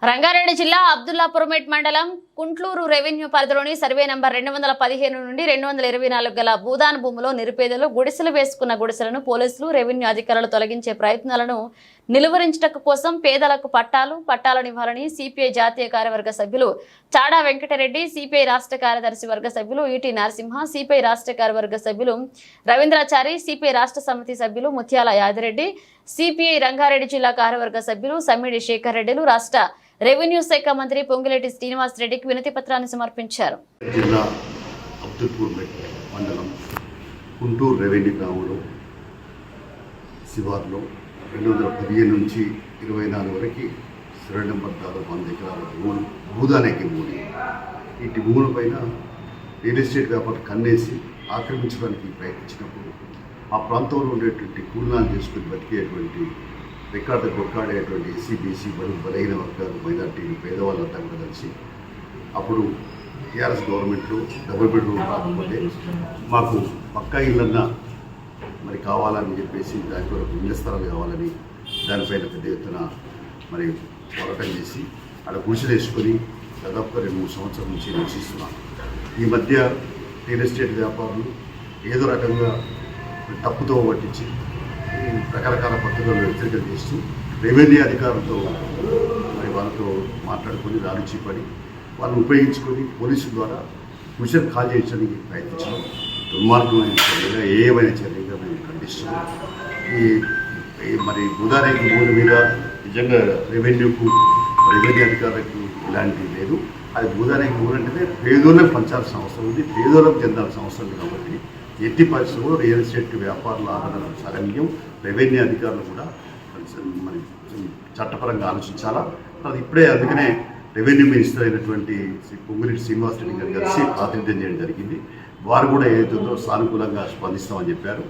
రంగారెడ్డి జిల్లా అబ్దుల్లాపురమేట్ మండలం కుంట్లూరు రెవెన్యూ పరిధిలోని సర్వే నంబర్ 215 నుండి 224 గల భూదాన్ భూమిలో నిరుపేదలు గుడిసెలు వేసుకున్న గుడిసెలను పోలీసులు రెవెన్యూ అధికారులు తొలగించే ప్రయత్నాలను నిలువరించడం కోసం పేదలకు పట్టాలనివ్వాలని సిపిఐ జాతీయ కార్యవర్గ సభ్యులు చాడా వెంకటరెడ్డి, సిపిఐ రాష్ట్ర కార్యదర్శి వర్గ సభ్యులు ఈటీ నరసింహ, సిపిఐ రాష్ట్ర కార్యవర్గ సభ్యులు రవీంద్రాచారి, సిపిఐ రాష్ట్ర సమితి సభ్యులు ముత్యాల యాదిరెడ్డి, సిపిఐ రంగారెడ్డి జిల్లా కార్యవర్గ సభ్యులు సమ్మిడి శేఖర్ రెడ్డిలు రాష్ట్ర రెవెన్యూ శాఖ మంత్రి పొంగులేటి శ్రీనివాస్ రెడ్డికి వినతి పత్రాన్ని సమర్పించారు. జిల్లా అబ్దుల్పూర్మేట్ మండలం కుంటూరు రెవెన్యూ గ్రామంలో శివార్లో 215 నుంచి 24 వరకు సర్వే నెంబర్ దాదాపు 100 ఎకరాల భూములు భూదానికి భూమి. ఇటు భూముల పైన రియల్ ఎస్టేట్ వ్యాపారం కన్నేసి ఆక్రమించడానికి ప్రయత్నించినప్పుడు ఆ ప్రాంతంలో ఉండేటువంటి కూలినాలు చేసుకుని బతికేటువంటి రికార్డు కొట్టాడేటువంటి ఎస్సీ బీసీ బలహీన వర్గాలు మైనార్టీలు పేదవాళ్ళంతా కూడా కలిసి అప్పుడు టీఆర్ఎస్ గవర్నమెంట్లో డబుల్ బెడ్రూమ్ రాకపోతే మాకు పక్కా ఇళ్ళన్నా మరి కావాలని చెప్పేసి దాని కొరకు ఇళ్ల స్థలాలు కావాలని దానిపైన పెద్ద ఎత్తున మరి పోరాటం చేసి అక్కడ గుడిసెలు వేసుకొని దాదాపుగా 2-3 సంవత్సరాల నుంచి నివసిస్తున్నాం. ఈ మధ్య రియల్ ఎస్టేట్ వ్యాపారులు ఏదో రకంగా తప్పుతో పట్టించి రకరకాల పద్ధతులను హెచ్చరికలు చేస్తూ రెవెన్యూ అధికారులతో మరి వాళ్ళతో మాట్లాడుకొని రాలుచి పడి వాళ్ళని ఉపయోగించుకొని పోలీసుల ద్వారా గుడిసెలు కాల్ చేయించడానికి ప్రయత్నించడం దుర్మార్గమైన చర్యగా ఏమైనా చర్యగా మేము ఖండిస్తున్నాం. ఈ మరి ఉదాహరణకి భూమి మీద నిజంగా రెవెన్యూ అధికారులకు ఇలాంటివి లేదు. అది భూదానికి భూమి అంటేనే పేదోళ్ళకి పంచాల్సిన అవసరం ఉంది, పేదోళ్ళకి చెందాల్సిన అవసరం ఉంది. కాబట్టి ఎట్టి పరిస్థితుల్లో రియల్ ఎస్టేట్ వ్యాపారుల ఆదరణ సగమ్యం రెవెన్యూ అధికారులు కూడా మరి చట్టపరంగా ఆలోచించాలా. అది ఇప్పుడే అందుకనే రెవెన్యూ మినిస్టర్ అయినటువంటి పొంగులేటి శ్రీనివాస్ రెడ్డి గారు కలిసి ప్రాతినిధ్యం చేయడం జరిగింది. వారు కూడా ఏదైతుందో సానుకూలంగా స్పందిస్తామని చెప్పారు.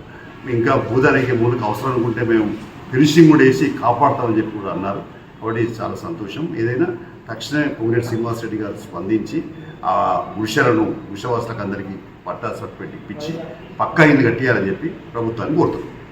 ఇంకా భూదానికి భూమికి అవసరం అనుకుంటే మేము ఫినిషింగ్ కూడా వేసి కాపాడుతామని చెప్పి కూడా అన్నారు. కాబట్టి చాలా సంతోషం. ఏదైనా తక్షణమే పొంగులేటి శ్రీనివాస్ రెడ్డి గారు స్పందించి ఆ గుడిసెలను గుడిసెవాసులకు అందరికీ పట్టా సర్టిఫికేట్ ఇప్పించి పక్కా ఇల్లు కట్టియాలని చెప్పి ప్రభుత్వాన్ని కోరుతున్నాం.